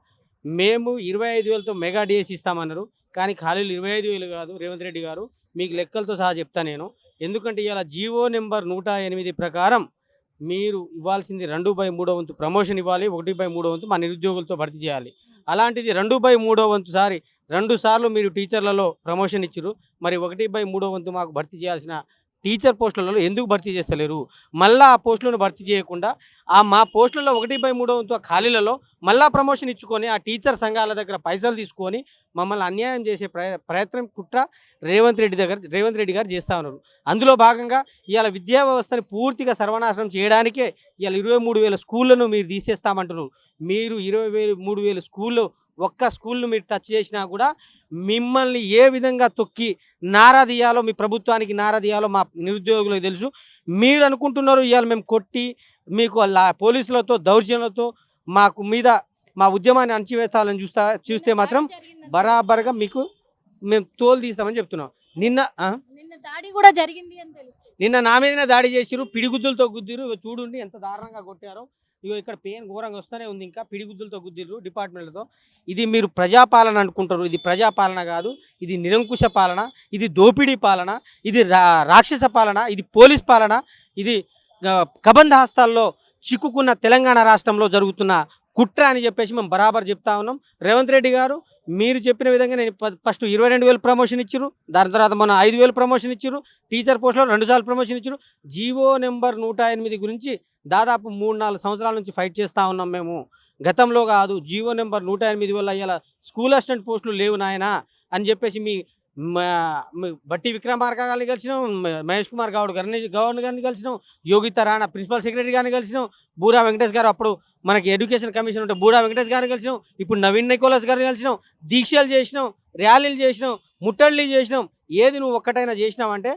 మేము 25,000తో మెగా డిఎస్సీ ఇస్తామన్నారు. కానీ ఖాళీలు 25,000 కాదు రేవంత్ రెడ్డి గారు, మీకు లెక్కలతో సహా చెప్తా నేను. ఎందుకంటే ఇలా జీవో నెంబర్ 108 ప్రకారం మీరు ఇవ్వాల్సింది 2/3 వంతు ప్రమోషన్ ఇవ్వాలి, 1/3 వంతు మా నిరుద్యోగులతో భర్తీ చేయాలి. అలాంటిది 2/3 వంతు 2 సార్లు మీరు టీచర్లలో ప్రమోషన్ ఇచ్చారు. మరి 1/3 వంతు మాకు భర్తీ చేయాల్సిన టీచర్ పోస్టులలో ఎందుకు భర్తీ చేస్తలేరు? మళ్ళీ ఆ పోస్టులను భర్తీ చేయకుండా మా పోస్టులలో 1/3 వంతు ఖాళీలలో మళ్ళీ ప్రమోషన్ ఇచ్చుకొని ఆ టీచర్ సంఘాల దగ్గర పైసలు తీసుకొని మమ్మల్ని అన్యాయం చేసే ప్రయత్నం కుట్ర రేవంత్ రెడ్డి గారు చేస్తూ ఉన్నారు. అందులో భాగంగా ఇవాళ విద్యా వ్యవస్థని పూర్తిగా సర్వనాశనం చేయడానికే ఇవాళ 23,000 స్కూళ్ళను మీరు తీసేస్తామంటున్నారు. మీరు 23,000 స్కూళ్ళు ఒక్క స్కూల్ను మీరు టచ్ చేసినా కూడా మిమ్మల్ని ఏ విధంగా తొక్కి నారా తీయాలో, మీ ప్రభుత్వానికి నారా తీయాలో మా నిరుద్యోగులకు తెలుసు. మీరు అనుకుంటున్నారు ఇవాళ మేము కొట్టి మీకు పోలీసులతో దౌర్జన్యాలతో మాకు మీద మా ఉద్యమాన్ని అణచివేస్తాలని చూస్తే మాత్రం బరాబర్గా మీకు మేము తోలు తీస్తామని చెప్తున్నాం. నిన్న దాడి కూడా జరిగింది అని తెలుసు. నిన్న నా మీదనే దాడి చేసిరు, పిడిగుద్దులతో గుద్దిరు. చూడండి ఎంత దారుణంగా కొట్టారో. ఇగో ఇక్కడ పెయిన్ ఘోరంగా వస్తూనే ఉంది. ఇంకా పిడిగుద్దులతో గుద్దిరు డిపార్ట్మెంట్లతో. ఇది మీరు ప్రజాపాలన అనుకుంటారు, ఇది ప్రజాపాలన కాదు, ఇది నిరంకుశ పాలన, ఇది దోపిడీ పాలన, ఇది రాక్షస పాలన, ఇది పోలీస్ పాలన, ఇది కబంధ హస్తాల్లో చిక్కుకున్న తెలంగాణ రాష్ట్రంలో జరుగుతున్న కుట్ర అని చెప్పేసి మేము బరాబర్ చెప్తా ఉన్నాం. రేవంత్ రెడ్డి గారు మీరు చెప్పిన విధంగా నేను ఫస్ట్ 22,000 ప్రమోషన్ ఇచ్చారు, దాని తర్వాత మన 5,000 ప్రమోషన్ ఇచ్చారు, టీచర్ పోస్టులో 2 సార్లు ప్రమోషన్ ఇచ్చారు. జీవో నెంబర్ 108 గురించి దాదాపు 3-4 సంవత్సరాల నుంచి ఫైట్ చేస్తూ ఉన్నాం మేము. గతంలో కాదు, జీవో నెంబర్ 108 వల్ల ఇలా స్కూల్ అసిస్టెంట్ పోస్టులు లేవు నాయన అని చెప్పేసి మీ బట్టి విక్రమార్క గారిని కలిసినాం, మహేష్ కుమార్ గౌడ్ గారిని కలిసినాం, యోగిత రాణా ప్రిన్సిపల్ సెక్రటరీ గారిని కలిసినాం, బూరా వెంకటేష్ గారు అప్పుడు మనకి ఎడ్యుకేషన్ కమిషన్ ఉంటే బూరా వెంకటేష్ గారిని కలిసినాం, ఇప్పుడు నవీన్ నికోలస్ గారిని కలిసినాం, దీక్షలు చేసినాం, ర్యాలీలు చేసినాం, ముట్టళ్ళు చేసినాం. ఏది నువ్వు ఒక్కటైనా చేసినావంటే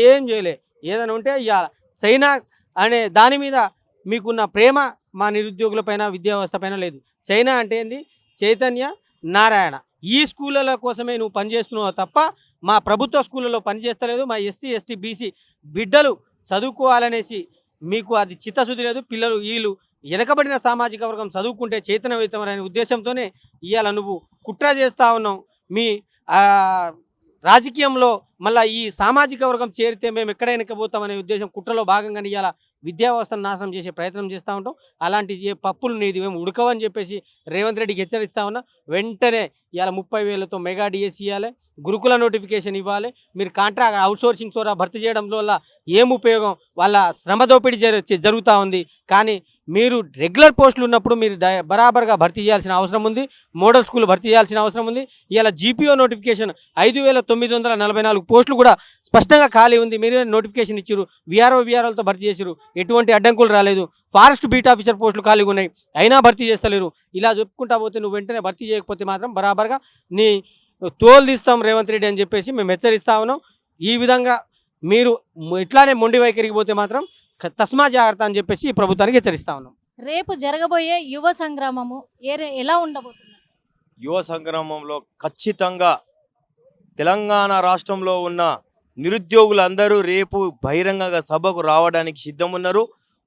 ఏం చేయలే. ఏదైనా ఉంటే ఇవాళ చైనా అనే దాని మీద మీకున్న ప్రేమ మా నిరుద్యోగుల పైన, విద్యా వ్యవస్థ పైన లేదు. చైనా అంటే ఏంది? చైతన్య నారాయణ ఈ స్కూళ్ళ కోసమే నువ్వు పనిచేస్తున్నావు తప్ప మా ప్రభుత్వ స్కూళ్ళలో పనిచేస్తలేదు. మా ఎస్సీ ఎస్టీ బీసీ బిడ్డలు చదువుకోవాలనేసి మీకు అది చిత్తశుద్ధి లేదు. పిల్లలు వీళ్ళు వెనకబడిన సామాజిక వర్గం చదువుకుంటే చైతన్యయుతమనే ఉద్దేశంతోనే ఇవాళ నువ్వు కుట్ర చేస్తూ ఉన్నావు. మీ రాజకీయంలో మళ్ళీ ఈ సామాజిక వర్గం చేరితే మేము ఎక్కడైనా పోతామనే ఉద్దేశం కుట్రలో భాగంగానే ఇవాళ విద్యా వ్యవస్థను నాశనం చేసే ప్రయత్నం చేస్తూ ఉంటాం. అలాంటి పప్పులు నీది మేము ఉడకవని చెప్పేసి రేవంత్ రెడ్డికి హెచ్చరిస్తా ఉన్నా. వెంటనే ఇవాళ 30,000తో మెగా డిఎస్సి ఇవ్వాలి, గురుకుల నోటిఫికేషన్ ఇవ్వాలి. మీరు కాంట్రాక్ట్ అవుట్సోర్సింగ్ ద్వారా భర్తీ చేయడం వల్ల ఏం ఉపయోగం? వాళ్ళ శ్రమ దోపిడీ జరుగుతూ ఉంది. కానీ మీరు రెగ్యులర్ పోస్టులు ఉన్నప్పుడు మీరు బరాబర్గా భర్తీ చేయాల్సిన అవసరం ఉంది. మోడల్ స్కూల్ భర్తీ చేయాల్సిన అవసరం ఉంది. ఇలా జీపీఓ నోటిఫికేషన్ 5,944 పోస్టులు కూడా స్పష్టంగా ఖాళీ ఉంది. మీరు నోటిఫికేషన్ ఇచ్చారు, విఆర్ఓలతో భర్తీ చేశారు, ఎటువంటి అడ్డంకులు రాలేదు. ఫారెస్ట్ బీట్ ఆఫీసర్ పోస్టులు ఖాళీగా ఉన్నాయి, అయినా భర్తీ చేస్తలేరు. ఇలా చెప్పుకుంటా పోతే నువ్వు వెంటనే భర్తీ చేయకపోతే మాత్రం బరాబర్గా నీ తోలు తీస్తాం రేవంత్ రెడ్డి అని చెప్పేసి మేము హెచ్చరిస్తా ఉన్నాం. ఈ విధంగా మీరు ఇట్లానే మొండి వైఖరికి పోతే మాత్రం తస్మా జాగ్రత్త అని చెప్పేసి ఈ ప్రభుత్వానికి హెచ్చరిస్తా ఉన్నాం. రేపు జరగబోయే యువ సంగ్రామము ఎలా ఉండబోతుంది? యువ సంగ్రామంలో ఖచ్చితంగా తెలంగాణ రాష్ట్రంలో ఉన్న నిరుద్యోగులందరూ రేపు బహిరంగ సభకు రావడానికి సిద్ధమున్నారు.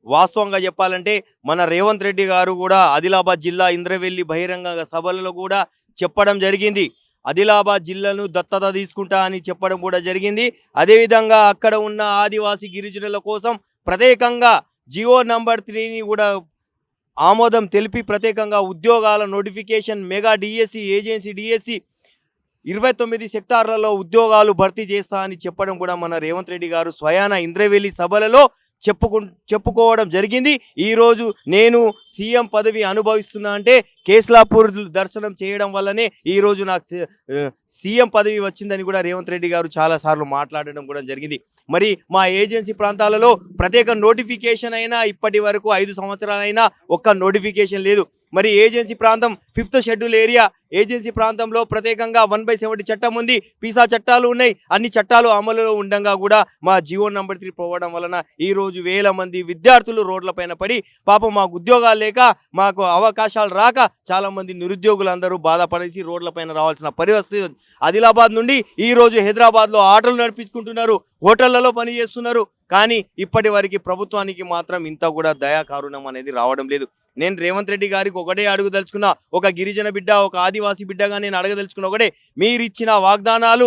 వాస్తవంగా చెప్పాలంటే మన రేవంత్ రెడ్డి గారు కూడా ఆదిలాబాద్ జిల్లా ఇంద్రవెల్లి బహిరంగ సభలలో కూడా చెప్పడం జరిగింది. ఆదిలాబాద్ జిల్లాను దత్తత తీసుకుంటా అని చెప్పడం కూడా జరిగింది. అదేవిధంగా అక్కడ ఉన్న ఆదివాసీ గిరిజనుల కోసం ప్రత్యేకంగా జియో నంబర్ 3ని కూడా ఆమోదం తెలిపి ప్రత్యేకంగా ఉద్యోగాల notification mega DSC, agency DSC 29 సెక్టార్లలో ఉద్యోగాలు భర్తీ చేస్తా అని చెప్పడం కూడా మన రేవంత్ రెడ్డి గారు స్వయాన ఇంద్రవెల్లి సభలలో చెప్పుకోవడం జరిగింది. ఈరోజు నేను సీఎం పదవి అనుభవిస్తున్నా అంటే కేస్లాపూర్ దర్శనం చేయడం వల్లనే ఈరోజు నాకు సీఎం పదవి వచ్చిందని కూడా రేవంత్ రెడ్డి గారు చాలాసార్లు మాట్లాడడం కూడా జరిగింది. మరి మా ఏజెన్సీ ప్రాంతాలలో ప్రత్యేక నోటిఫికేషన్ అయినా ఇప్పటి వరకు 5 సంవత్సరాలైనా ఒక్క నోటిఫికేషన్ లేదు. మరి ఏజెన్సీ ప్రాంతం 5th షెడ్యూల్ ఏరియా, ఏజెన్సీ ప్రాంతంలో ప్రత్యేకంగా 1/70 చట్టం ఉంది, పీసా చట్టాలు ఉన్నాయి. అన్ని చట్టాలు అమలులో ఉండగా కూడా మా జియో నంబర్ 3 పోవడం వలన ఈరోజు వేల మంది విద్యార్థులు రోడ్లపైన పడి పాపం మాకు ఉద్యోగాలు లేక, మాకు అవకాశాలు రాక చాలామంది నిరుద్యోగులందరూ బాధపడేసి రోడ్లపైన రావాల్సిన పరిస్థితి. ఆదిలాబాద్ నుండి ఈరోజు హైదరాబాద్లో ఆటోలు నడిపించుకుంటున్నారు, హోటళ్లలో పనిచేస్తున్నారు. కానీ ఇప్పటి వరకు ప్రభుత్వానికి మాత్రం ఇంత కూడా దయాకారుణం అనేది రావడం లేదు. నేను రేవంత్ రెడ్డి గారికి ఒకటే అడుగుదలుచుకున్నా, ఒక గిరిజన బిడ్డ, ఒక ఆదివాసీ బిడ్డగా నేను అడగదలుచుకున్న ఒకటే, మీరు ఇచ్చిన వాగ్దానాలు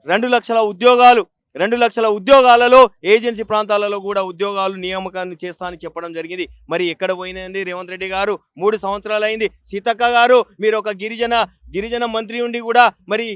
2 లక్షల ఉద్యోగాలు, 2 లక్షల ఉద్యోగాలలో ఏజెన్సీ ప్రాంతాలలో కూడా ఉద్యోగాలు నియామకాన్ని చేస్తా అని చెప్పడం జరిగింది. మరి ఎక్కడ పోయినది రేవంత్ రెడ్డి గారు? 3 సంవత్సరాలు అయింది. సీతక్క గారు, మీరు ఒక గిరిజన మంత్రి ఉండి కూడా మరి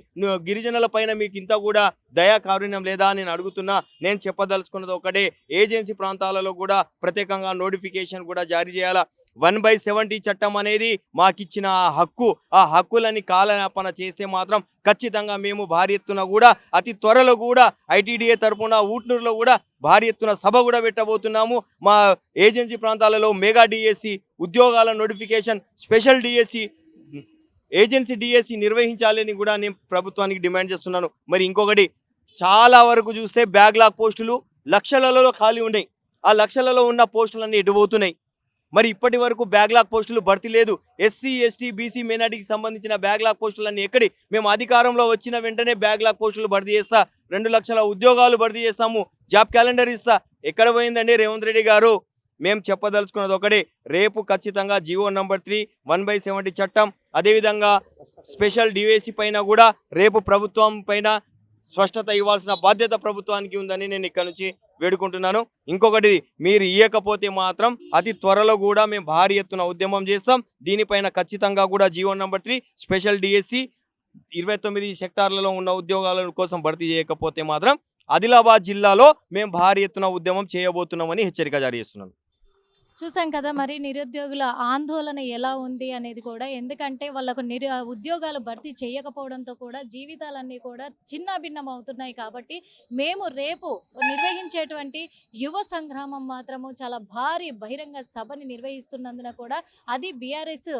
గిరిజనుల పైన మీకు ఇంత కూడా దయాకారుణ్యం లేదా నేను అడుగుతున్నా. నేను చెప్పదలుచుకున్నది ఒకటే, ఏజెన్సీ ప్రాంతాలలో కూడా ప్రత్యేకంగా నోటిఫికేషన్ కూడా జారీ చేయాలా. 1/70 చట్టం అనేది మాకిచ్చిన హక్కు. ఆ హక్కులని కాలయాపన చేస్తే మాత్రం ఖచ్చితంగా మేము భారీ ఎత్తున కూడా అతి త్వరలో కూడా ఐటీడీఏ తరఫున ఊట్నూరులో కూడా భారీ ఎత్తున సభ కూడా పెట్టబోతున్నాము. మా ఏజెన్సీ ప్రాంతాలలో మెగా డిఎస్సి, ఉద్యోగాల notification, special DSC, agency DSC నిర్వహించాలని కూడా నేను ప్రభుత్వానికి డిమాండ్ చేస్తున్నాను. మరి ఇంకొకటి, చాలా వరకు చూస్తే బ్యాక్లాగ్ పోస్టులు లక్షలలో ఖాళీ ఉన్నాయి. ఆ లక్షలలో ఉన్న పోస్టులన్నీ ఎటుపోతున్నాయి. మరి ఇప్పటి వరకు బ్యాక్లాగ్ పోస్టులు భర్తీ లేదు. ఎస్సీ ఎస్టీ బీసీ మైనార్టీకి సంబంధించిన బ్యాక్లాగ్ పోస్టులన్నీ ఎక్కడి? మేము అధికారంలో వచ్చిన వెంటనే బ్యాక్లాగ్ పోస్టులు భర్తీ చేస్తా, 2 లక్షల ఉద్యోగాలు భర్తీ చేస్తాము, జాబ్ క్యాలెండర్ ఇస్తా. ఎక్కడ పోయిందండి రేవంత్ రెడ్డి గారు? మేము చెప్పదలుచుకున్నది ఒకటే, రేపు ఖచ్చితంగా జీవో నంబర్ 3 1/70 చట్టం, అదేవిధంగా స్పెషల్ డివేసి పైన కూడా రేపు ప్రభుత్వం పైన స్పష్టత ఇవ్వాల్సిన బాధ్యత ప్రభుత్వానికి ఉందని నేను ఇక్కడ నుంచి వేడుకుంటున్నాను. ఇంకొకటి, మీరు ఇవ్వకపోతే మాత్రం అతి త్వరలో కూడా మేము భారీ ఎత్తున ఉద్యమం చేస్తాం. దీనిపైన ఖచ్చితంగా కూడా జీవో నంబర్ 3 స్పెషల్ డిఎస్సి 29 సెక్టార్లలో ఉన్న ఉద్యోగాల కోసం భర్తీ చేయకపోతే మాత్రం ఆదిలాబాద్ జిల్లాలో మేము భారీ ఎత్తున ఉద్యమం చేయబోతున్నామని హెచ్చరిక జారీ చేస్తున్నాను. చూసాం కదా మరి నిరుద్యోగుల ఆందోళన ఎలా ఉంది అనేది కూడా. ఎందుకంటే వాళ్ళకు ఉద్యోగాలు భర్తీ చేయకపోవడంతో కూడా జీవితాలన్నీ కూడా చిన్నాభిన్నం అవుతున్నాయి. కాబట్టి మేము రేపు నిర్వహించేటువంటి యువ సంగ్రామం మాత్రము చాలా భారీ బహిరంగ సభని నిర్వహిస్తున్నందున కూడా అది బీఆర్ఎస్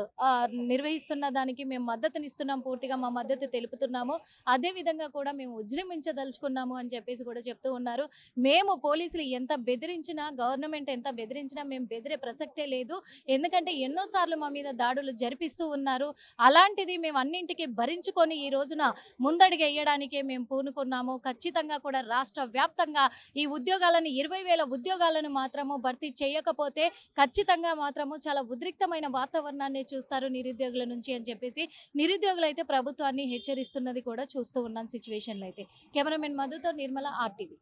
నిర్వహిస్తున్న దానికి మేము మద్దతునిస్తున్నాం, పూర్తిగా మా మద్దతు తెలుపుతున్నాము. అదేవిధంగా కూడా మేము ఉజ్జృంభించదలుచుకున్నాము అని చెప్పేసి కూడా చెప్తూ ఉన్నారు. మేము పోలీసులు ఎంత బెదిరించినా, గవర్నమెంట్ ఎంత బెదిరించినా మేము బెదిరే ప్రసక్తే లేదు. ఎందుకంటే ఎన్నోసార్లు మా మీద దాడులు జరిపిస్తూ ఉన్నారు. అలాంటిది మేము అన్నింటికి భరించుకొని ఈ రోజున ముందడుగు వేయడానికే మేము పూనుకున్నాము. ఖచ్చితంగా కూడా రాష్ట్ర వ్యాప్తంగా ఈ ఉద్యోగాలను 20,000 ఉద్యోగాలను మాత్రము భర్తీ చేయకపోతే ఖచ్చితంగా మాత్రము చాలా ఉద్రిక్తమైన వాతావరణాన్ని చూస్తారు నిరుద్యోగుల నుంచి అని చెప్పేసి నిరుద్యోగులు అయితే ప్రభుత్వాన్ని హెచ్చరిస్తున్నది కూడా చూస్తూ ఉన్నాం సిచ్యువేషన్లో అయితే. కెమెరామెన్ మధుతో నిర్మల, RTV.